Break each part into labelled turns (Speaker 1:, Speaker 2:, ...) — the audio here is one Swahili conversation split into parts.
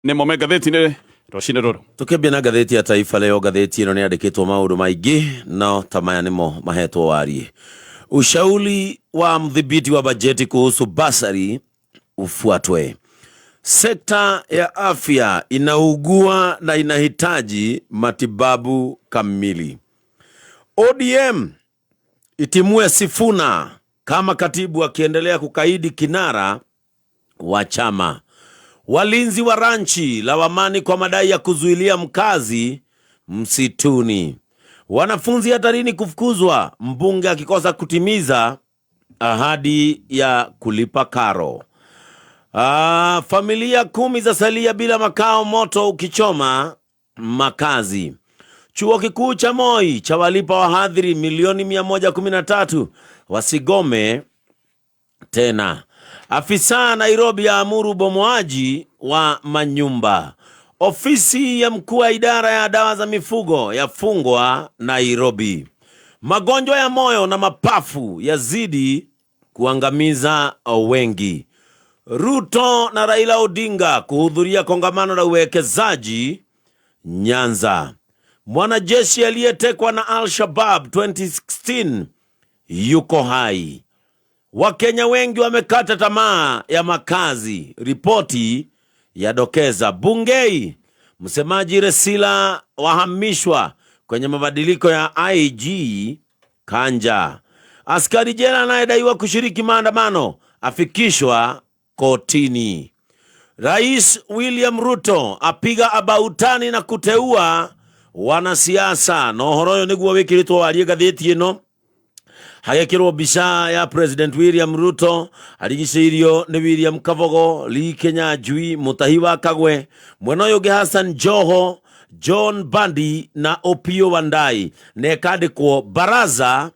Speaker 1: Nemo gatheti ne roshine roro.
Speaker 2: Tukibia na gatheti ya Taifa Leo, gatheti ino ni andikitwo maundu maingi no tamaya nimo mahetwo wari. Ushauri wa mdhibiti wa bajeti kuhusu basari ufuatwe. Sekta ya afya inaugua na inahitaji matibabu kamili. ODM itimue Sifuna kama katibu akiendelea kukaidi kinara wa chama. Walinzi wa ranchi lawamani kwa madai ya kuzuilia mkazi msituni. Wanafunzi hatarini kufukuzwa mbunge akikosa kutimiza ahadi ya kulipa karo. Familia 10 za salia bila makao, moto ukichoma makazi. Chuo kikuu cha Moi cha walipa wahadhiri milioni 113 wasigome tena. Afisa Nairobi ya amuru bomoaji wa manyumba. Ofisi ya mkuu wa idara ya dawa za mifugo yafungwa Nairobi. Magonjwa ya moyo na mapafu yazidi kuangamiza wengi. Ruto na Raila Odinga kuhudhuria kongamano la uwekezaji Nyanza. Mwanajeshi aliyetekwa na Al-Shabaab 2016 yuko hai. Wakenya wengi wamekata tamaa ya makazi, ripoti yadokeza. Bungei, msemaji Resila wahamishwa kwenye mabadiliko ya IG Kanja. Askari jela anayedaiwa kushiriki maandamano afikishwa kotini. Rais William Ruto apiga abautani na kuteua wanasiasa. No horoyo niguo wikiritwo warie gatheti ino. Hagekirwo bisha ya President William Ruto arigiceirio ni William Kabogo, Li Kinyanjui, Mutahi Kagwe, Mwenoyo Hassan Joho, John Bandi na Opio Wandai. Nekadikwo baraza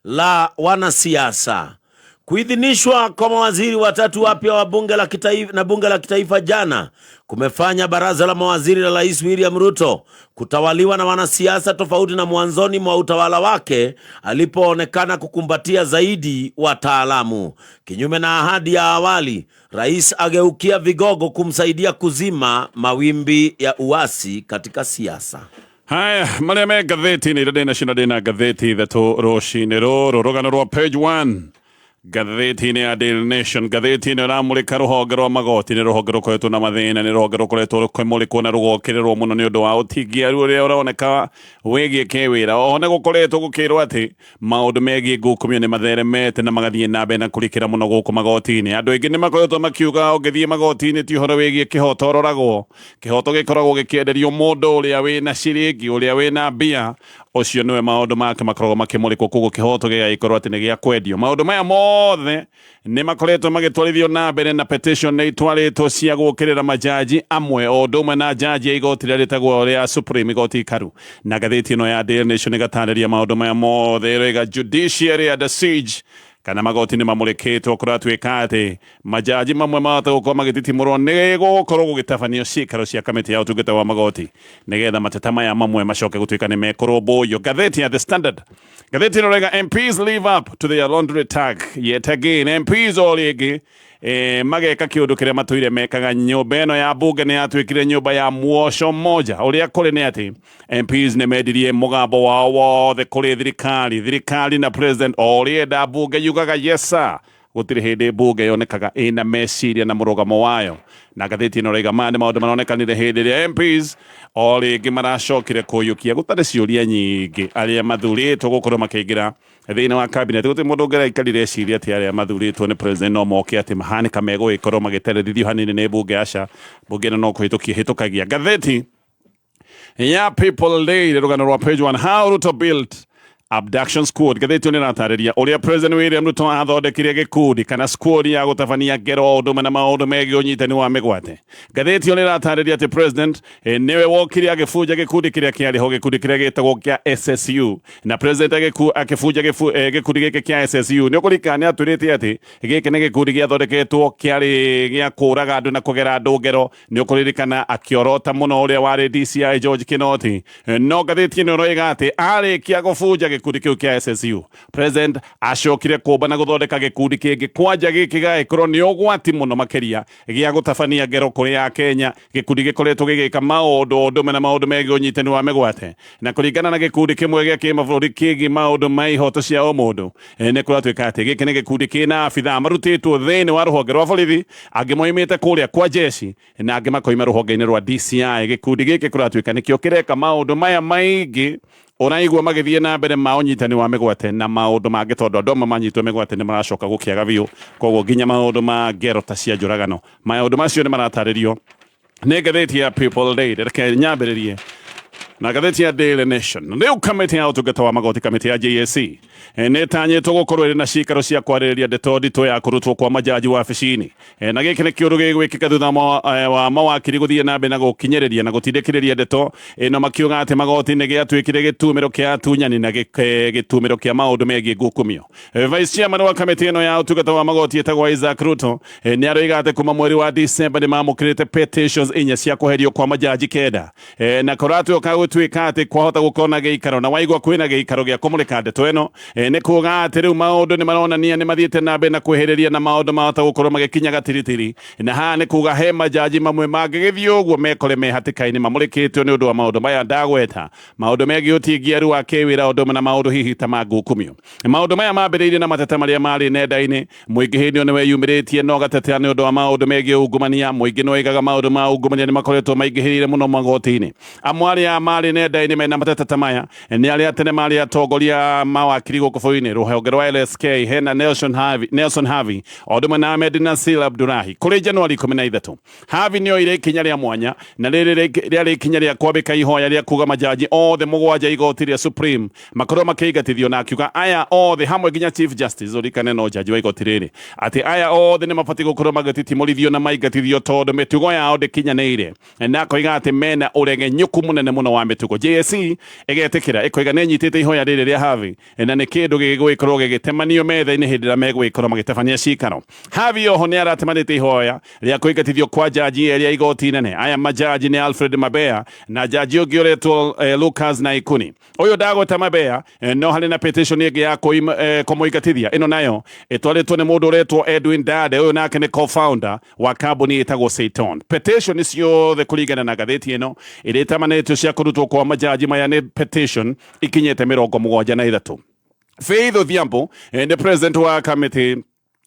Speaker 2: la wanasiasa. Kuidhinishwa kwa mawaziri watatu wapya wa bunge la kitaifa na bunge la kitaifa jana kumefanya baraza la mawaziri la Rais William Ruto kutawaliwa na wanasiasa tofauti na mwanzoni mwa utawala wake alipoonekana kukumbatia zaidi wataalamu. Kinyume na ahadi ya awali, rais ageukia vigogo kumsaidia kuzima mawimbi ya uasi katika siasa.
Speaker 1: Haya, maleme gatheti ni radena shinadena gatheti that roshine roro rogano ro page 1. Gatheti ni ya Daily Nation. Gatheti ni ramulika ruhonge rwa magoti ni ruhonge rukoretwo na mathina, ni ruhonge rukoretwo kwimurikwo na rugokererwo muno ni undu wa utigia ruria uroneka wegie kewira. Oho ne gukoretwo gukirwo ati maundu megie ngukumio ni matheremete na magathie na mbere na kurikira muno guku magoti-ini. Andu aingi ni makoretwo makiuga ungithie magoti-ini ti horo wegie kihoto ororagwo. Kihoto gikoragwo gikienderio mundu uria wina ciringi, uria wina mbia, ucio niwe maundu make makoragwo makimurikwo kugo kihoto gigakorwo ati ni gia kwendio. Maundu maya mothe ni makoretwo magitwarithio na mbere na petition ni itwaritwo cia gukirira majaji amwe o ndumwe na jaji ya igoti ria ritagwo ria Supreme Igoti Ikaru. Na gatheti ino ya Daily Nation igatanderia maundu maya mothe rega judiciary at the siege kana magoti ni mamurikitwo kuratwika ati majaji mamwe matagukwo magititimurwo ni gukorwo gugitafanio cikaro cia kamiti ya utungata wa magoti nigetha mateta maya mamwe macoke gutwika ni mekorobũyo. Gatheti ya The Standard. Gatheti ino rega MPs live up to their laundry tag yet again. MPs oligi mageka kiundu kiria matuire mekaga. Nyumba ino ya bunge ni yatwikire nyumba ya muosho mmoja. Uria kuri ni ati MPs ni medirie mugambo wao wothe kuri thirikari na president orienda bunge yugaga yes sir. Gutiri hindi bunge yonekaga ina meciria na murugamo wayo. Na gatheti ino rega mane maundu maronekanire hindi ria MPs oringi maracokire kuyukia gutari ciuria nyingi aria mathuritwo gukorwo makiingira thiini wa cabinet. Guti mundu ngiraikarire ciria ati aria mathuritwo ni president no moke ati mahanika megugikorwo magitererithio hanini ni bunge. Aca bunge no kuhitukagia. Gatheti ya People Day rugano rwa page 1. How Ruto built abduction squad. Gatheti ni ratariria uria President William Ruto athondekire gikundi kana squad ya gutafania ngero nduma na maundu megie unyitani wa migwate. Gatheti ni ratariria ati president niwe wokire agifuja gikundi kiria kiari ho gikundi kiria gitagwo kia SSU na president akifuja gikundi giki kia SSU ni ukurikana aturite ati giki ni gikundi giathondeketwo kiari gia kuraga andu na kugera andu ngero. Ni ukuririkana akiorota muno uria wari DCI George Kinoti. No gatheti ni roiga ati arikia gufuja gikundi kiu kia SSU president acokire kumba na guthondeka gikundi kingi kwanja giki gaikorwo ni ugwati muno makiria gia gutabania ngero kuri ya Kenya gikundi gikoretwo gigika maundu ndumena maundu megi unyitani wa migwate na kuringana na gikundi kimwe gia kimaburi kigi maundu mai hoto cia o mundu ne kuratwika ati giki ni gikundi kina abitha marutitwo thini wa ruhonge rwa borithi angi moimite kuria kwa jeshi na angi makoima ruhonge-ini rwa DCI gikundi giki kuratwika nikio kireka maundu maya maingi onaigua magithie na mbere maonyitani wa migwate na maundu mangi tondu andu manyitwo migwate ni maracoka gukiaga biu koguo nginya maundu ma ngero ta cia njuragano maundu macio ni marataririo ni ngathiti ya People Day reke nyambiririe na ngathiti ya Daily Nation riu kamiti ya utungata wa magoti kamiti ya JSC netanyitwo gukorwo iri na cikaro cia kwaririria ndeto ndito ya kurutwo kwa majaji wa wabici-ini na giki ni kiundu gigwikika thutha wa mawakiri guthie na mbere na gukinyiriria na gutindikiriria ndeto ino makiuga ati magoti ni giatwikire gitumiro kia atunyani na gitumiro kia maundu megie ngukumio vice chairman wa kamiti ino ya utungata wa magoti etagwo Isaac Ruto ni aroiga ati kuma mweri wa December ni mamukirite petitions inya cia kuherio kwa majaji kenda na koratwo kagutwika ati kwahota gukona giikaro na waigwa kwina giikaro gia kumulika ndeto ino ne kuga ati riu maundu ni maronania ni mathiete na mbere na kweheriria na maundu mahota gukorwo magikinya gatiritiri na ha ne kuga he majaji mamwe mangigithie uguo mekore me hatikaini mamurikitwo ni undu wa maundu maya ndagweta maundu megi utingia ru wa kiwira undu na maundu hihi ta mangukumio maundu maya mambiriire na mateta maria mari nenda-ini muingi hinio ni weyumiritie no gatete ni undu wa maundu megi ungumania muingi no igaga maundu ma ungumania ni makoretwo maingihirire muno magoti-ini amwari ya mari nenda-ini mena mateta ta maya ni aria tene mari atongoria mawakiri guku bũrũri-inĩ rũhonge rwa LSK hena Nelson Havi odumwe na Ahmed Nasir Abdullahi kuri Januari 13 Havi nio ire ikinya ria mwanya na riri ikinya ria kwambika ihoya ria kuga majaji othe mugwanja igoti ria Supreme makorwo makigatithio na akiuga aya othe hamwe nginya Chief Justice urikane no jaji wa igoti riri ati aya othe ni mabati gukorwo magatitimurithio na maigatithio tondu mitugo yao ndikinyanĩire na koiga ati mena uregenyuku munene muno wa mitugo JSC igetikira ikoiga ni nyitite ihoya riri ria Havi na ni kindu gigwikorwo gigitemanio metha-ini hindi ria megwikorwo magitabania cikaro Havi oho ni aratemanite ihoya ria kuigatithio kwa jaji eria igoti inene aya majaji ni Alfred Mabea na jaji ungi uretwo Lucas Naikuni uyu ndagweta Mabea no hari na petition ingi ya kumuigatithia ino nayo itwaritwo ni mundu uretwo Edwin Dade uyu nake ni co-founder wa kambuni itagwo Seiton petition icio the kuringana na ngathiti ino iritamanitwo cia kurutwo kwa majaji maya ni petition ikinyete 73 Faith Odhiambo the president wa committee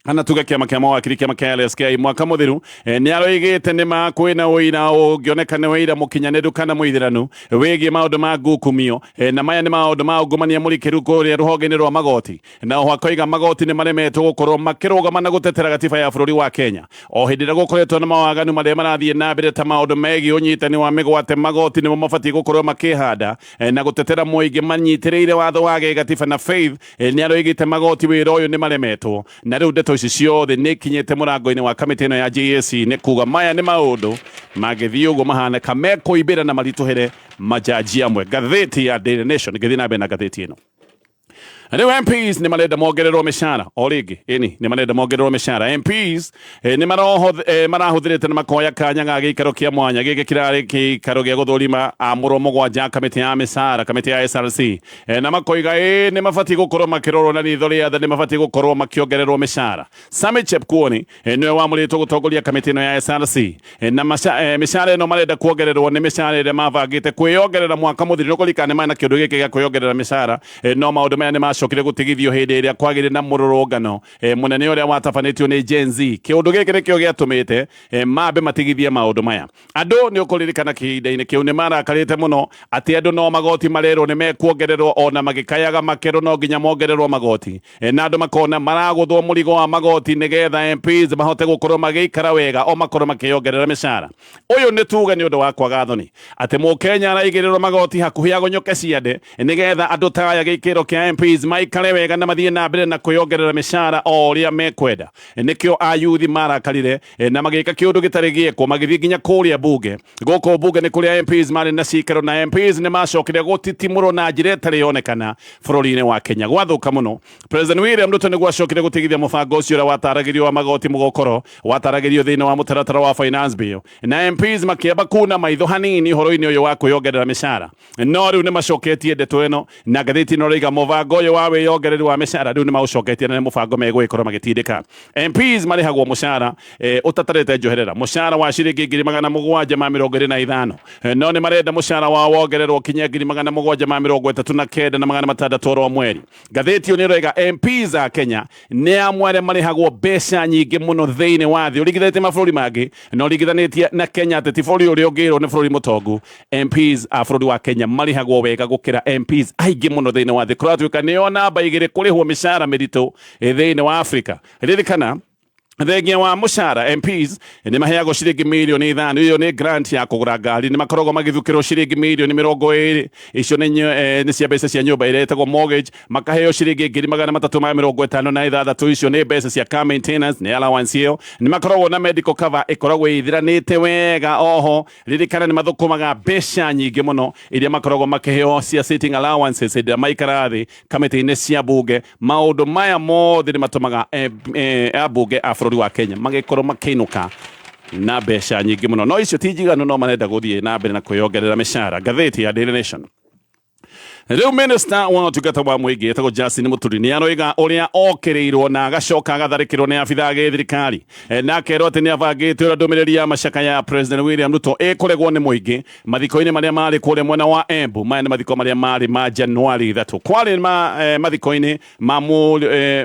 Speaker 1: anatuga kiama kia mawakiri kiama kia LSK mwaka muthiru ni aroigite ni makwina uira ungionekane wira mukinyaneru kana muithiranu wigie maundu ma ngukumio na maya ni maundu ma ungumania murikiru kuria ruhonge-ini rwa magoti na oho akoiga magoti ni maremetwo gukorwo makirugama na gutetera gatiba ya bururi wa Kenya o hindi ria gukoretwo na mawaganu maria marathie na mbere ta maundu megie unyitani wa migwate magoti ni mabati gukorwo makihanda na gutetera muingi manyitiriire watho wa gatiba na Faith ni aroigite magoti wira uyu ni maremetwo na riu ndeto ici ciothe ni kinyete murango-ini wa kamiti ino ya JSC ni kuga maya ni maundu magithie uguo mahana kamekuibira na marituhere majaji amwe ngathiti ya Daily Nation ngithie na mbere na ngathiti ino Riu MPs ni marenda mongererwo mishara o ringi ini ni marenda mongererwo mishara MPs ni marahuthirite na makoya kanya ga gikaro kia mwanya giki kirari gikaro gia guthurima amuro mugwanja kamiti ya mishara kamiti ya SRC na makoiga ni mabati gukorwo makirorwo na ritho ria tha ni mabati gukorwo makiongererwo mishara Sami Chepkuoni niwe wamuritwo gutongoria kamiti ino ya SRC na mishara ino marenda kuongererwo ni mishara ire mabangite kwiongerera mwaka muthiru nukurikane mana kindu giki gia kwiongerera mishara no maundu maya ni macokire gutigithio hindi iria kwagire na mururungano munene uria watabanitio ni Gen Z kiundu giki nikio giatumite mambe matigithie maundu maya andu ni ukuririkana kihinda-ini kiu ni marakarite muno ati andu no magoti marero ni mekuongererwo ona magikayaga makero no nginya mongererwo magoti na andu makona maraguthwo murigo wa magoti nigetha MPs mahote gukorwo magikara wega o makorwo makiongerera mishara uyu ni tuga ni undu wa kwaga thoni ati mukenya araigirirwo magoti hakuhi agonyoke ciande nigetha andu taya gikiro kia MPs maikare wega na mathie na mbere na kwiyongerera mishara o ria mekwenda nikio ayuthi marakarire na magika kiundu gitari gieko magithie nginya kuria bunge goko bunge ni kuria MPs mari na cikaro na MPs ni macokire gutitimuro na njira itari yonekana bururi-ini wa Kenya gwathuka muno. President William Ruto ni gwacokire gutigithia mubango ucio ura wataragirio wa magoti mugokoro wataragirio thiini wa mutaratara wa finance bill na MPs makiamba kuna maitho hanini horo-ini uyu wa kwiyongerera mishara no riu ni macoketie ndeto ino na ngathiti no riga mubango uyu wa wiyongereri wa mishara riu ni maucoketie na ni mubango megwikorwo magitindika. MPs marihagwo mushara utatarete njoherera mushara wa ciringi 725 no ni marenda mushara wa wongererwo kinya 739 na 600 mweri. Ngathiti ni riga MPs a Kenya ni amware marihagwo mbeca nyingi muno thiini wa thi urigithete mabũrũri mangi no urigithanitie na Kenya ati ti bũrũri uria ungirwo ni bũrũri mutongu. MPs a bũrũri wa Kenya marihagwo wega gukira MPs aingi muno thiini wa thi kuratuika nio namba igiri kurihwo mishara miritu thiini wa Africa. Ririkana thengia wa mushara MPs ni maheagwo ciringi milioni 5 iyo ni grant ya kugura ngari ni makoragwo magithukirwo ciringi milioni 20 icio ni cia mbeca cia nyumba iretagwo mortgage makaheo ciringi 356 icio ni mbeca cia car maintenance ni allowance iyo ni makoragwo na medical cover ikoragwo ithiranite wega oho ririkana ni mathukumaga mbeca nyingi muno iria makoragwo makiheo cia sitting allowances iria maikarathi kamiti-ini cia bunge maundu maya mothe ni matumaga bunge bũrũri wa Kenya magikorwo makiinuka na mbeca nyingi muno no icio ti njiganu no marenda guthie na mbere na kwiyongerera mishara. Ngathiti ya Daily Nation. Riu minister wa utungata wa muingi etagwo Justin Muturi ni aroiga uria okirirwo na agacoka agatharikirwo ni abitha ge thirikari na akerwo ati ni abangite uria ndumiriri ya macaka ya President William Ruto ikuregwo ni muingi mathiko-ini maria mari kuria mwena wa Embu maya ni mathiko maria mari ma Januari 3 kwari mathiko-ini ma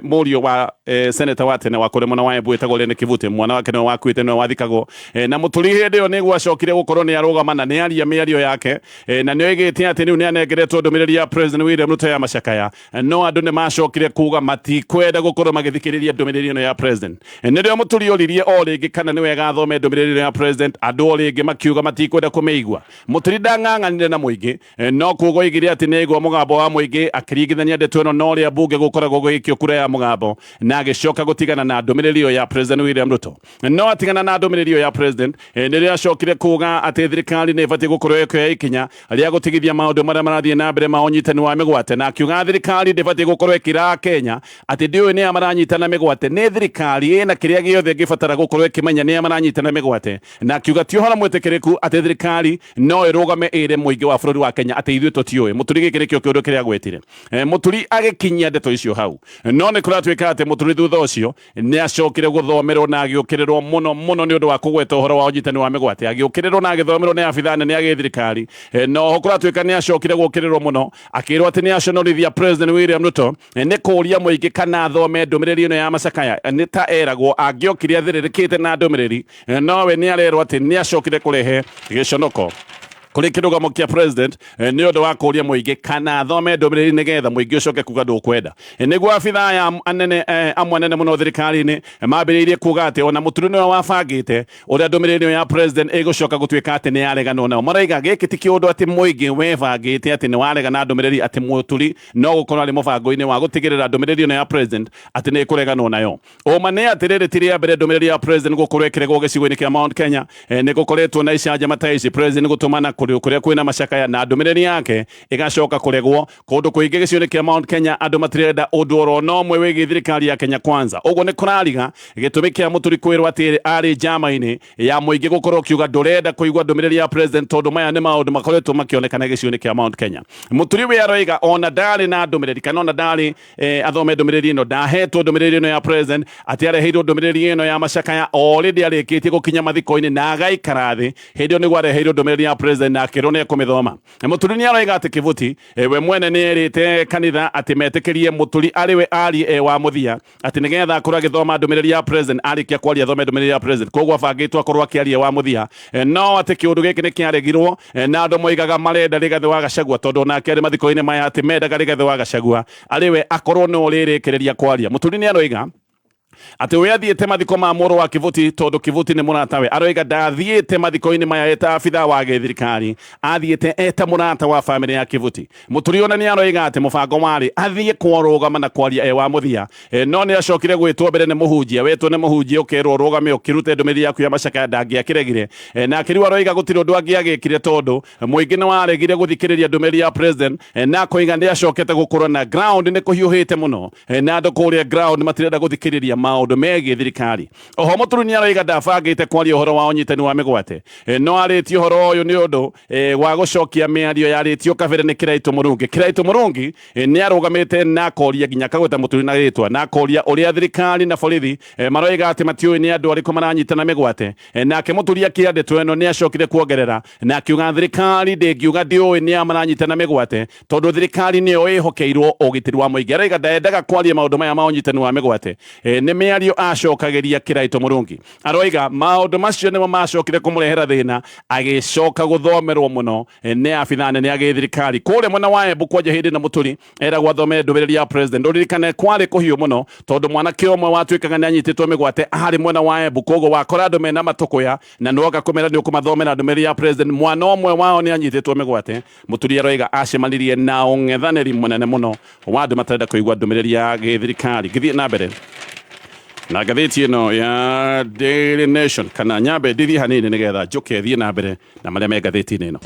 Speaker 1: murio wa senator wa tene wa kuria mwena wa Embu etagwo Lene Kivute mwana wake no wakuite no wathikagwo na Muturi hindi yo ni gwacokire gukorwo ni arugamana ni aria miario yake na ni oigite ati riu ni anengeretwo ndumiriri ya President William Ruto ya macakaya no andu ni macokire kuga matikwenda gukorwo magithikiriria ndumiriri ino ya president nirio Muturi oririe o ringi kana ni wega athome ndumiriri ino ya president andu o ringi makiuga matikwenda kumeigua. Muturi ndang'ang'anire na muingi no kugo igire ati negwa mugambo wa muingi akiringithania ndeto ino no ria bunge gukoragwo gukio kura ya mugambo na agicoka gutigana na ndumiriri iyo ya President William Ruto no atigana na ndumiriri iyo ya president nirio acokire kuga ati thirikari ni ibati gukorwo ikioya ikinya ria gutigithia maundu maria marathie na mbere ma unyitani wa migwate na akiuga thirikari ndibati gukorwo ikira Kenya ati ndiwe ni amaranyitana migwate ni thirikari ina kiria giothe gibatara gukorwo ikimenya ni amaranyitana migwate na akiuga ti hora mwetekeriku ati thirikari no irugame ire muingi wa bũrũri wa Kenya ati ithuĩ tutiũĩ. Muturi gikire kio kiundu kiria gwetire Muturi agikinyia ndeto icio hau no ni kuratuika ati Muturi thutha ucio ni acokire guthomerwo na agiukirirwo muno ni undu wa kugweta uhoro wa unyitani wa migwate agiukirirwo na agithomerwo ni abitha nene agi thirikari no ho kuratuika ni acokire gukirirwo muno akirwo ati ni aconorithia President William Ruto ni kuria muingi kana thome ndumiriri ino ya macakaya ni ta eragwo angiokire athiririkite na ndumiriri no we ni arerwo ati ni acokire kurehe giconoko kuri kirugamo kia president ni undu wa kuria muingi kana thome ndumiriri nigetha muingi ucoke kuga ndukwenda niguo abitha ya anene amwanene muno thirikari-ini mambiriirie kuga ati ona Muturi niwe wabangite uria ndumiriri ya president igucoka gutuika ati ni aregana nao maraiga giki ti kiundu ati muingi webangite ati ni waregana ndumiriri ati Muturi no gukorwo ari mubango-ini wa gutigirira ndumiriri ya president ati ni kuregana nayo uma ni ati riri tiria mbere ndumiriri ya president gukorwo ikiregwo gicigo-ini kia Mount Kenya ni gukoretwo na icanjama ta ici president gutumana kuria kwina macakaya na ndumiriri yake igacoka kuregwo kundu kuingi gicigo-ini kia Mount Kenya andu matirenda undu oro no mwe wigi thirikari ya Kenya Kwanza uguo ni kurariga gitumi kia Muturi kwirwo ati ari njama-ini ya muingi gukorwo kiuga ndurenda kuigwa ndumiriri ya president tondu maya ni maundu makoretwo makionekana gicigo-ini kia Mount Kenya. Muturi we aroiga ona ndari na ndumiriri kana ona ndari athome ndumiriri ino ndahetwo ndumiriri ino ya president ati areheirwo ndumiriri ino ya macakaya already arikitie gukinya mathiko-ini na agaikara thi hindi ni gwareheirwo ndumiriri ya president na akirwo ni kumithoma. Muturi ni aroiga ati Kivuti we mwene ni erite kanitha ati metekerie Muturi ariwe ari wa muthia ati nigetha akorwo agithoma ndumiriri ya president arikia kwaria thome ndumiriri ya president koguo abangitwo akorwo akiaria wa muthia no ati kiundu giki ni kiaregirwo na andu moigaga marenda Rigathi wa Gachagua tondu nake ari mathiko-ini maya ati mendaga Rigathi wa Gachagua ariwe akorwo no ririkiriria kwaria. Muturi ni aroiga ati we athiite mathiko ma muru wa Kivuti tondu Kivuti ni muratawe aroiga ndathiite mathiko-ini maya eta abitha wa githirikari athiite eta murata wa family ya Kivuti muturi ona ni aroiga ati mubango wari athie kworugama na kwaria wa muthia no ni acokire gwitwo mbere ni muhunjia wetwo ni muhunjia ukirwo rugame ukirute ndumiri yaku ya macaka ndangiakiregire na akiriwa aroiga gutiri undu angiagikire tondu muingi ni waregire guthikiriria ndumiri ya president na koiga ndi acokete gukorwo na ground ni kuhiuhite muno na andu kuria ground matirenda guthikiriria maundu megi thirikari oho muturi ni aroiga ndabangite kwaria uhoro wa unyitani wa migwate no ariti uhoro uyu ni undu wa gucokia miario yaritio kabere ni Kiraitu Murungi ni arugamite na koria ginya kagweta muturi na ritwa na koria uria thirikari na borithi maroiga ati matiui ni andu ariku maranyitana migwate nake muturia kiande tweno ni acokire kuongerera na akiuga thirikari ndingiuga ndiui ni amaranyitana migwate tondu thirikari ni ihokeirwo ugitiri wa muingi aroiga ndaendaga kwaria maundu maya ma unyitani wa migwate ni miario acokageria Kiraitu Murungi aroiga maundu macio nimo macokire kumurehera thina agicoka guthomerwo muno ni abithane ni agithirikari kure mwena wa Embu kwaja hindi na muturi era gwathomere ndumiri ya president nduririkane kwari kuhiu muno tondu mwanake umwe watwikaga ni anyititwo migwate ari mwena wa Embu kogo wakora andu mena matukuya na noga kumera ni ukumathomera ndumiri ya president mwana umwe wao ni anyititwo migwate muturi aroiga acemanirie na ung'ethaniri munene muno wa andu matarenda kuigua ndumiri ya githirikari ngithie na mbere na ngathiti ino ya Daily Nation kana nyambe ndithi hanini nigetha njuke thie na mbere na maria me ngathiti-ini ino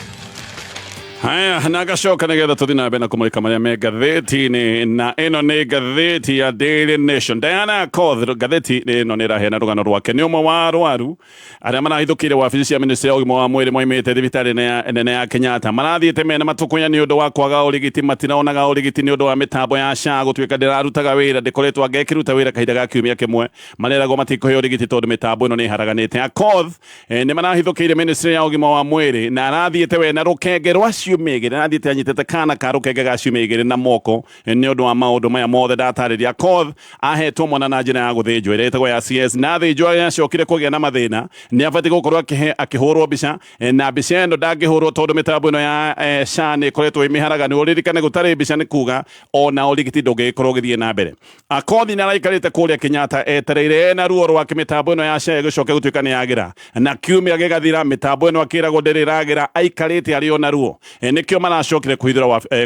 Speaker 1: haya nagacoka nigetha tuthi na mbere na kumulika maria me ngathiti-ini na ino ni ngathiti ya Daily Nation. Diana Akoth ngathiti ino ni rahena rugano rwake ni umwe wa arwaru aria marahithukire wabici cia ministry ya ugima wa mwiri moimite thibitari nene ya Kenyatta marathiite mena matukunya ni undu wa kwaga urigiti matiraonaga urigiti ni undu wa mitambo ya SHA gutwika ndirarutaga wira ndikoretwo ngekiruta wira kahinda ga kiumia kimwe mareragwo matikuhe urigiti tondu mitambo ino ni haraganite. Akoth ni marahithukire ministry ya ugima wa mwiri na arathiite we na rukenge rwa ciumigire arathiite anyitete kana ka rukenge ga ciumigire na moko ni undu wa maundu maya mothe ndatariria. Akoth ahetwo mwana na njira ya guthinjwo iretagwo ya CS na thinjwo yacokire kugia na mathina ni abati gukorwo akihurwo mbica na mbica ino ndangihurwo tondu mitambo ino ya SHA ni ikoretwo imiharaganu uririkane gutari mbica ni kuga ona urigiti ndungikorwo githie na mbere. Akoth ni araikarite kuria Kenyatta etereire na ruo rwa mitambo ino ya SHA igicoke gutuika ni yagira na kiumia gigathira mitambo ino akiragwo ndiriragira aikarite ari ona ruo nikio maracokire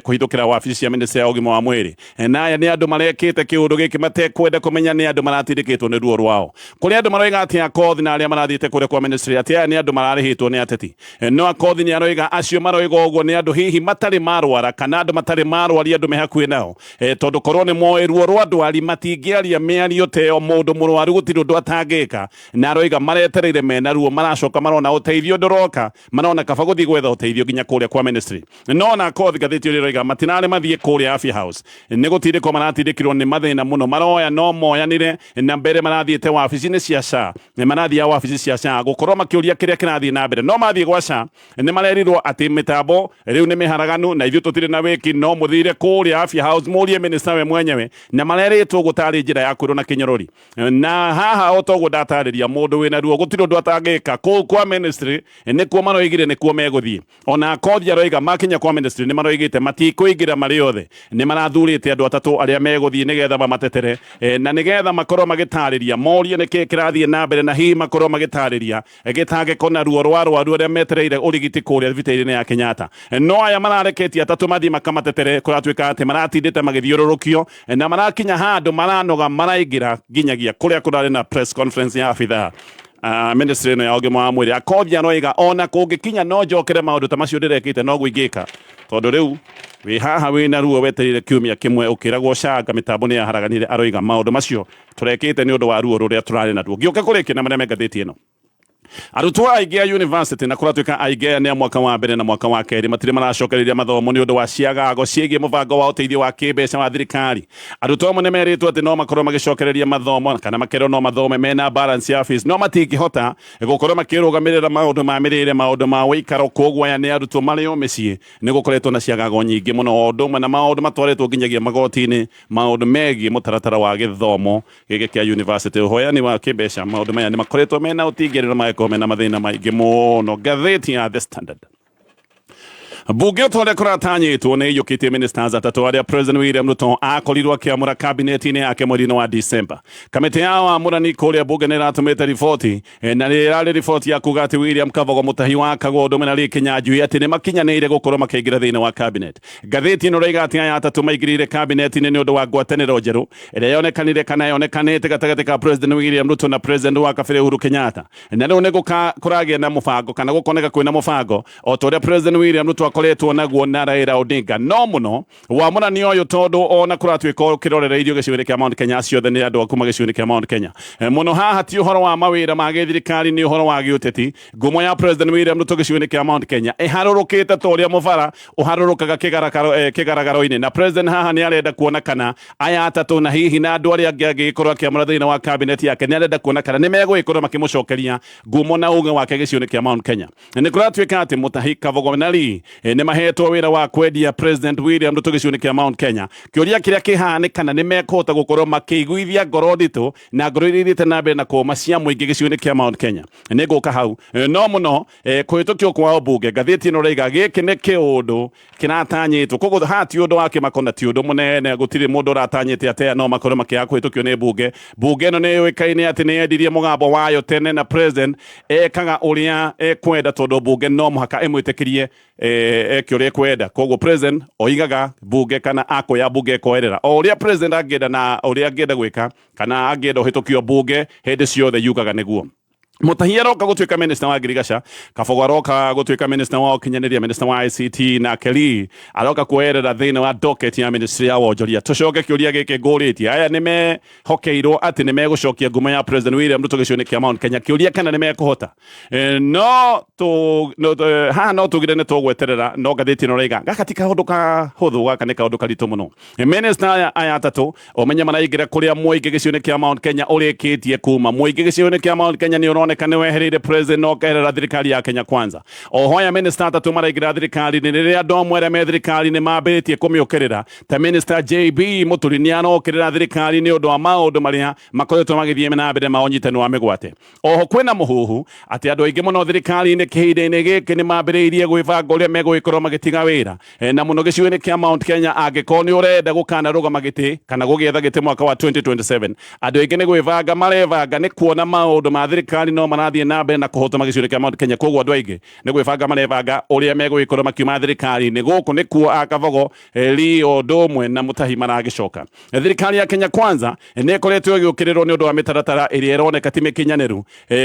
Speaker 1: kuhithukira wabici cia ministry ya ugima wa mwiri na aya ni andu marekite kiundu giki matekwenda kumenya ni andu maratindikitwo ni ruo rwao kuri andu maroiga ati Akoth na aria marathite kuria kwa ministry ati aya ni andu mararihitwo ni ateti no Akoth ni aroiga acio maroiga uguo ni andu hihi matari marwara kana andu matari marwari andu mehakuhi nao tondu korwo ni moe ruo rwa ndwari matingiaria miario teo mundu murwaru gutiri undu atangika na aroiga maretereire mena ruo maracoka marona uteithio ndoroka marona kaba guthii gwetha uteithio nginya kuria kwa ministry no na Akoth ngathiti riroiga matinare mathie kuria Afya House ni gutindikwo maratindikirwo ni mathina muno maroya no moyanire na mbere marathiite wabici-ini cia SHA marathia wabici cia SHA gukorwo makiuria kiria kirathie na mbere no mathie gwa SHA ni marerirwo ati mitambo riu ni miharaganu na ithuĩ tutire na wiki no muthire kuria Afya House murie minister we mwenyewe na mareritwo gutari njira ya kwirwo na kinyorori na haha otoguo ndatariria mundu wina ruo gutiri undu atangika kuu kwa ministry nikuo maroigire nikuo meguthie ona Akoth aroiga makinya kwa ministry ni maroigite matikuingira mari othe ni marathurite andu atatu aria meguthie nigetha mamatetere na nigetha makorwo magitariria morie niki kirathie na mbere na hihi makorwo magitariria gitangiko na ruo rwa arwaru aria metereire urigiti kuria thibitari-ini ya Kenyatta no aya marareketie atatu mathie makamatetere kuratwika ati maratindite magithiururukio na marakinya handu maranoga maraingira nginyagia kuria kurari na press conference ya abitha ministry ino ya ugima wa mwiri. Akoth aroiga ona kungikinya no njokere maundu ta macio ndirekite no guingika tondu riu wi haha wina ruo weterire kiumia kimwe ukiragwo SHA mitambo ni yaharaganire. Aroiga maundu macio turekite ni undu wa ruo ruria turari natuo ngioka kurikia na maria mengathiti ino arutwo aingĩ a university na kuratwika aingĩ ni mwaka wa mbere na mwaka wa keri matire maracokereria mathomo ni undu wa ciagago ciĩgie mubango wa uteithio wa kĩmbeca wa thirikari. Arutwo amwe nimeritwo ati no makorwo magicokereria mathomo kana makerwo no mathome mena balance ya fees no matingĩhota gukorwo makĩrũgamĩrĩra maundu ma mĩrĩre maundu ma ũikaro koguo aya ni arutwo marĩ o mĩciĩ ni gukoretwo na ciagago nyingĩ muno ũndũ ũmwe na maundu matwaretwo nginyagia magoti-inĩ maundu megie mũtaratara wa gĩthomo gĩkĩ kĩa university ũhoyani wa kĩmbeca maundu maya ni makoretwo mena ũtingĩrĩro mena mathina maingĩ muno. Ngathĩti ya The Standard Bunge tole kuratanyitwo nĩ iyũkĩtie ministers atatũ arĩa President William Ruto akorirwo akĩamũra kabineti-inĩ yake mweri-inĩ wa December. Kamĩtĩ ya wamũrani kũrĩa bunge nĩ ĩratũmĩte riboti na nĩ ĩrarĩ riboti ya kuga atĩ William Kabogo Mutahi wa Kagwe ũndũ ũmwe na Kinyanjui atĩ nĩ makinyanĩire gũkorwo makĩingĩra thĩinĩ wa cabinet. Ngathĩti ĩno ĩroiga atĩ aya atatũ maingĩrĩire kabineti-inĩ nĩ ũndũ wa ngwatanĩro njerũ ĩrĩa yonekanire kana yonekanĩte gatagatĩ ka President William Ruto na President wa kabere Uhuru Kenyatta. Na rĩu nĩ kũragĩa na mũbango kana gũkoneka kwĩna mũbango o ta ũrĩa President William Ruto akoretwo naguo na Raila Odinga. No mũno wamũrani ũyũ tondũ ona kũratuĩka ũkĩrorereirio gĩcigo-inĩ kĩa Mount Kenya ciothe nĩ andũ a kuma gĩcigo-inĩ kĩa Mount Kenya. Mũno haha ti ũhoro wa mawĩra ma gĩthirikari, nĩ ũhoro wa gĩũteti. Ngumo ya President William Ruto gĩcigo-inĩ kĩa Mount Kenya ĩharũrũkĩte ta ũrĩa mũbara ũharũrũkaga kĩgaragaro-inĩ, na President haha nĩ arenda kuona kana aya atatũ na hihi na andũ arĩa angĩ angĩgĩkorwo akĩamũra thĩinĩ wa cabinet yake nĩ arenda kuona kana nĩ megũgĩkorwo makĩmũcokeria ngumo na ũgĩ wake gĩcigo-inĩ kĩa Mount Kenya. Nĩ kũratuĩka atĩ Mutahi Kagwe Wira nĩ mahetwo wĩra wa kwendia President William Ruto gĩcigo-inĩ kĩa Mount Kenya. Kĩũria kĩrĩa kĩhana kana nĩ mekũhota gũkorwo makĩiguithia ngoro nditũ na ngoro iria ithiĩte na mbere na kũma cia mũingĩ gĩcigo-inĩ kĩa Mount Kenya. Nĩ ngũka hau no mũno kũhĩtũkio kwa mbunge. Ngathĩti ĩno ĩroiga gĩkĩ nĩ kĩũndũ kĩratanyĩtwo, koguo haha ti ũndũ wa kĩmakona, ti ũndũ mũnene, gũtirĩ mũndũ ũratanyĩte atĩ no makorwo makĩaga kũhĩtũkio nĩ mbunge. Mbunge ĩno nĩ yũĩkaine atĩ nĩ yendirie mũgambo wayo tene na President ekaga ũrĩa ekwenda tondũ mbunge no mũhaka ĩmwĩtĩkĩrie eke ũrĩa ekwenda. Koguo President oigaga mbunge kana akoya mbunge ekoerera o ũrĩa President angĩenda na ũrĩa angĩenda gwĩka kana angĩenda ũhĩtũkio mbunge hĩndĩ ciothe yugaga nĩguo. Mutahi aroka gũtuĩka minister wa ngirigaca, Kabogo aroka gũtuĩka minister wa ũkinyanĩria, minister wa ICT, na Kelly aroka kuoerera thĩinĩ wa docket ya ministry ya wonjoria. Tũcoke kĩũria gĩkĩ ngũrĩtie, aya nĩ mehokeirwo atĩ nĩ megũcokia ngumo ya President William Ruto gĩcigo-inĩ kĩa Mount Kenya. Kĩũria kana nĩ mekũhota? Haha no tugire nĩ tũgweterera, no ngathĩti ĩno ĩroiga gaka ti kaũndũ kahũthũ, gaka nĩ kaũndũ karitũ mũno. Minister aya atatũ ũmenye maraingĩra kũrĩa mũingĩ gĩcigo-inĩ kĩa Mount Kenya ũrĩkĩtie kuma. Mũingĩ gĩcigo-inĩ kĩa Mount Kenya nĩ ũroneka nĩ wehereire President no kerera thirikari ya Kenya Kwanza. Oho aya minister atatũ maraingĩra thirikari nĩ rĩrĩa andũ amwe arĩa me thirikari nĩ mambĩrĩtie kũmĩũkĩrĩra. Ta Minister JB Mũturi nĩ arokĩrĩra thirikari nĩ ũndũ wa maũndũ marĩa makoretwo magĩthiĩ na mbere ma ũnyitani wa mĩgwate. Oho kwĩna mũhuhu atĩ andũ aingĩ mũno thirikari-inĩ kĩhinda-inĩ gĩkĩ nĩ mambĩrĩirie gwĩbanga ũrĩa megũgĩkorwo magĩtiga wĩra, na mũno gĩcigo-inĩ kĩa Mount Kenya angĩkorwo nĩ ũrenda gũkana rũgama gĩtĩ kana gũgĩetha gĩtĩ mwaka wa 2027. Andũ aingĩ nĩ gwĩbanga marebanga nĩ kuona maũndũ ma thirikari no marathiĩ na mbere na kũhotoma gĩcigo-inĩ kĩa Mount Kenya. Koguo andũ aingĩ nĩ gwĩbanga marebanga ũrĩa megũgĩkorwo makiuma thirikari-inĩ. Gũkũ nĩ kuo Kabogo Rio ũndũ ũmwe na Mutahi maragĩcoka. Thirikari ya Kenya Kwanza nĩ ĩkoretwo ĩgĩũkĩrĩrwo nĩ ũndũ wa mĩtaratara ĩrĩa ĩroneka ti mĩkinyanĩru.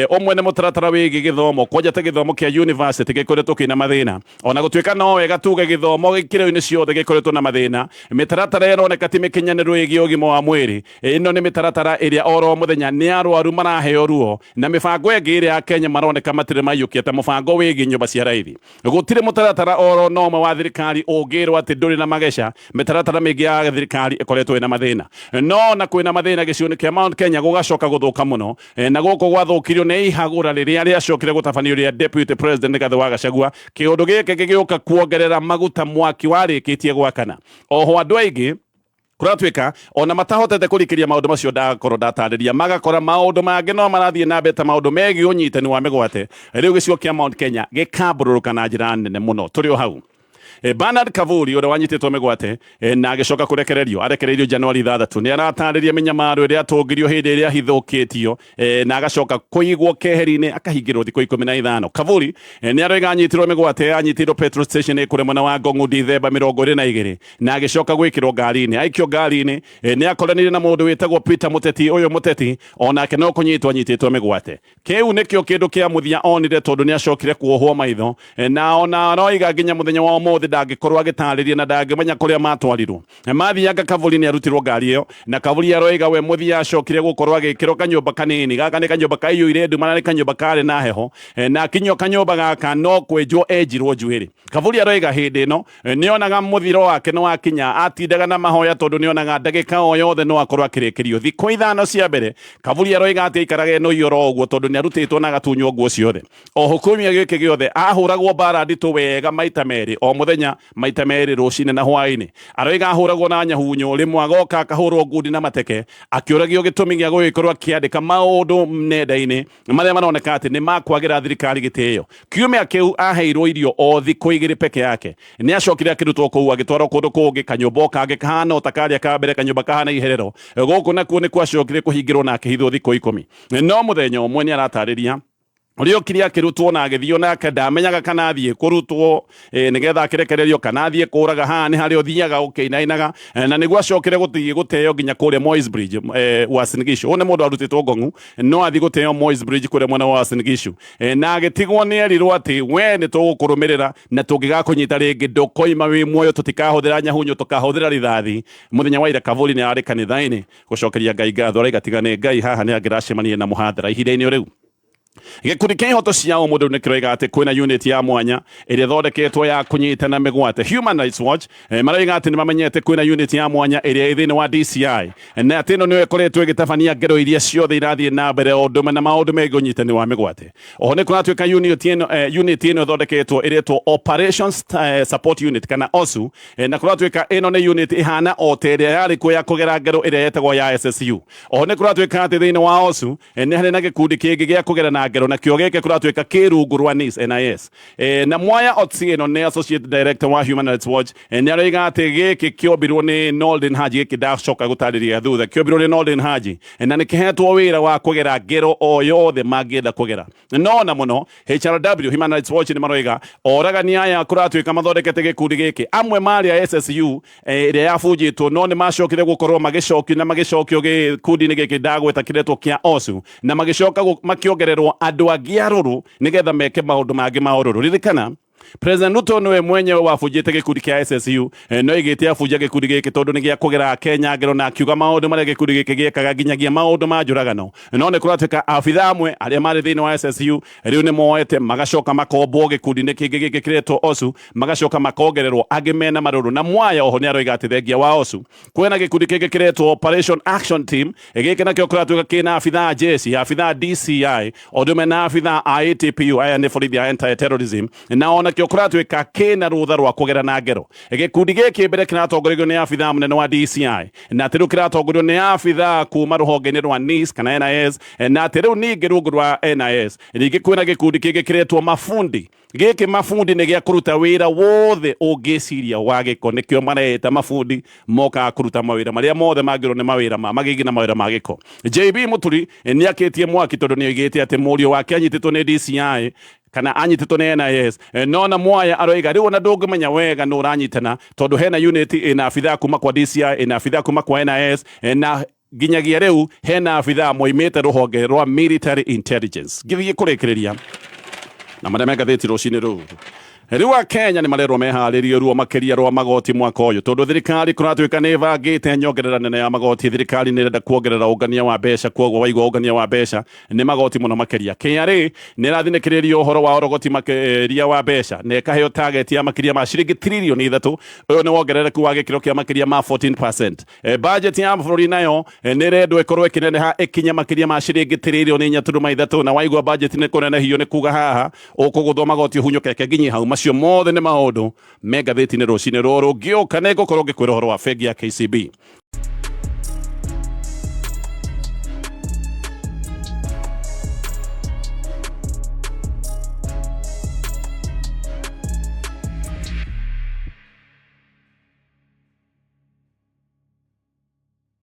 Speaker 1: Ũmwe nĩ mũtaratara wĩgiĩ gĩthomo, kwanja ta gĩthomo kĩa university gĩkoretwo kĩna mathĩna, ona gũtuĩka no wega tuge gĩthomo gĩkĩro-inĩ ciothe gĩkoretwo na mathĩna. Mĩtaratara ĩroneka ti mĩkinyanĩru ĩgiĩ ũgima wa mwĩrĩ. Ĩno nĩ mĩtaratara ĩrĩa oro mũthenya nĩ arwaru maraheo ruo, na mĩbango ĩngĩ ĩrĩa ya Kenya maroneka matirĩ maiyũkia ta mũbango wĩgiĩ nyũmba cia raithi. Gũtirĩ mũtaratara oro no ũmwe wa thirikari ũngĩrwo atĩ ndũrĩ na mageca. Mĩtaratara mĩingĩ ya thirikari ĩkoretwo ĩna mathĩna, no na kwĩna mathĩna gĩcigo-inĩ kĩa Mount Kenya gũgacoka gũthũka mũno, na gũkũ gwathũkirio nĩ ihagũra rĩrĩa rĩacokire gũtabanio rĩa Deputy President Rigathi wa Gachagua. Kĩũndũ gĩkĩ gĩgĩũka kuongerera maguta mwaki warĩkĩtie gwakana. Oho andũ aingĩ kũratuĩka ona matahotete kũrikĩria maũndũ macio ndakorwo ndatarĩria, magakora maũndũ mangĩ no marathiĩ na mbere ta maũndũ megiĩ ũnyitani wa mĩgwate. Rĩu gĩcigo kĩa Mount Kenya gĩkambũrũrũka na njĩra nene mũno. Tũrĩ o hau Bernard Kavuri ũrĩa wanyitĩtwo mĩgwate na agĩcoka arekereirio Januari 3 nĩ aratarĩria mĩnyamaro ĩrĩa atongirio hĩndĩ ĩrĩa ahithũkĩtio na agacoka kũigwo keheri-inĩ akahingĩrwo thikũ 15. Kavuri nĩ aroiga anyitirwo mĩgwate, anyitirwo petrol station kũrĩa mwena wa Ngong'u Dithemba 22 na agĩcoka gwĩkĩrwo ngari-inĩ. Aikio ngari-inĩ nĩ akoranire na mũndũ wĩtagwo Peter Mũteti. Ũyũ Mũteti onake no kũnyitwo anyitĩtwo mĩgwate. Kĩu nĩkĩo kĩndũ kĩa mũthia onire tondũ nĩ acokire kuohwo maitho, na ona aroiga nginya mũthenya wa ũmũthĩ ndangĩkorwo agĩtarĩria na ndangĩmenya kũrĩa matwarirwo. Mathiaga Kavuri nĩ arutirwo ngari ĩyo, na Kavuri aroiga we mũthia acokire gũkorwo agĩkĩrwo kanyũmba kanini. Gaka nĩ kanyũmba kaiyũire nduma, nĩ kanyũmba karĩ na heho, na kinywo kanyũmba gaka no kwenjwo enjirwo njuĩrĩ. Kavuri aroiga hĩndĩ ĩno nĩ onaga mũthiro wake nĩ wakinya, atindaga na mahoya tondũ nĩ onaga ndagĩka o yothe no akorwo akĩrĩkĩrio. Thikũ 5 cia mbere Kavuri aroiga atĩ aikaraga no iyoro ũguo tondũ nĩ arutĩtwo na gatunywo nguo ciothe. Oho kiumia gĩkĩ gĩothe ahũragwo mbara nditũ wega maita merĩ o mũthenya. muthenya maita meri rucine na hwaini aroiga ahuragwo na nyahunyo rimwe agoka akahurwo ngundi na mateke akiuragio gitumi gia gugikorwo akiandika maundu nenda-ini maria maroneka ati ni makwagira thirikari gitio kiumia kiu aheirwo irio o thiku igiri peke yake ni acokire akirutwo kuu agitwarwo kundu kungi kanyumba kangi kahana utakaria ka mbere kanyumba kahana iherero guku nakuo ni kwacokire kuhingirwo na akihithwo thiku 10 no muthenya umwe ni aratariria Rio kiria kirutwo na agithio nake ndamenyaga kana athie kurutwo nigetha akirekererio kana athie kuraga hani hari othiaga ukinainaga na niguo acokire guthie guteo nginya kuria Moi's Bridge Uasin Gishu one mundu arutitwo ngongu no athie guteo Moi's Bridge kuria mwana wa Uasin Gishu na agitigwo ni erirwo ati we ni tugukurumirira na tungigakunyita ringi ndukoima wi muoyo tutikahuthira nyahunyo tukahuthira rithathi muthenya wa ira Kavuli ni ari kanitha-ini gucokeria Ngai ngatho araiga tigane Ngai haha ni angiracemania na muhathara ihinda-ini riu gikundi kia ihoto ciao mundu ni kiroiga ati kwina unit ya mwanya iria thondeketwo ya kunyitana migwate Human Rights Watch maraiga ati ni mamenyete kwina unit ya mwanya iria ithini wa DCI na ati no niwe koretwo igitabania ngero iria ciothe irathie na mbere o na maundu mego nyitani wa migwate oho ni kuratwika unit ino thondeketwo iretwo Operations Support Unit kana OSU na kuratwika ino ni unit ihana o teria yari kuya kugera ngero iria yetagwo ya SSU oho ni kuratwika ati thini wa OSU ni hari na gikundi kingi gia kugera na ngero na kio geke kuratwika kirungu rwa NIS na Mwaya Otieno ni Associate Director wa Human Rights Watch ni araiga ati giki kiobirwo ni Nordin Haji giki ndacoka gutariria thutha kiobirwo ni Nordin Haji na ni kihetwo wira wa kugera ngero o yothe mangienda kugera no na muno HRW Human Rights Watch ni maroiga oragania aya kuratwika mathondekete gikundi giki amwe mari ya SSU iria yabunjitwo no ni macokire gukorwo magicokio gikundi ni giki ndagweta kiretwo kia OSU na magicoka makiongererwo andu angi aruru nigetha meke maundu mangi ma ururu ririkana President Ruto niwe mwenyewe wabunjite gikundi kia SSU no igite abunja gikundi giki tondu ni gia kugera Kenya ngero na akiuga maundu maria gikundi giki giekaga nginyagia maundu ma njuragano no ni kuratwika abitha amwe aria mari thini wa SSU riu ni moete magacoka makombwo gikundi ni kingi giki kiretwo OSU magacoka makongererwo angi mena maruru na Mwaya oho ni aroiga ati thengia wa OSU kwena gikundi kingi kiretwo Operation Action Team giki nakio kuratwika kina abitha jeshi abitha DCI odume na abitha IATPU aya ni borithi ya anti-terrorism na ona kio kuratwika kina rutha rwa kugera na ngero gikundi giki mbere kiratongorerio ni abitha munene wa DCI na tiru kiratongorerio ni abitha kuma ruhonge-ini rwa NIS kana NIS na tiru ningi rungu rwa NIS ringi kwina gikundi kingi kiretwo mafundi giki mafundi ni gia kuruta wira wothe ungiciria wa giko nikio mareta mafundi moka kuruta mawira maria mothe magiro ni mawira magigi na mawira ma giko JB Muturi ni akitie mwaki tondu ni oigite ati murio wake anyititwo ni DCI kana anyititwo ni NIS no na Mwaya aroiga riu na ndungimenya wega no uranyitana tondu hena unit ina abitha kuma kwa DCI ina abitha kuma kwa NIS na ginyagia riu hena abitha moimite ruhonge rwa military intelligence githie kurekereria na maria Ngathiti rucini ruru riwa Kenya ni marerwo meharirio ruo makiria rwa magoti mwaka uyu tondu thirikari kuratwika ni bangite nyongerera nene ya magoti thirikari ni renda kuongerera ungania wa mbeca kwoguo waigwa ungania wa mbeca ni magoti muno makiria KRA ni rathinikiririo uhoro wa orogoti makiria wa mbeca ne kaheo target ya makiria ma ciringi trilioni 3 uyu ni wongerereku wa gikiro kia makiria ma 14% budget ya bũrũri nayo ni rendwo ikorwo ikineneha ikinya makiria ma ciringi trilioni 4.3 na waigwa budget ni kunenehio ni kuga haha ukuguthwo magoti hunyukeke nginyi hau macio mothe ni maundu me Ngathiti-ini rucini ruru ngioka ni ngukorwo ngikwira uhoro wa bengi ya KCB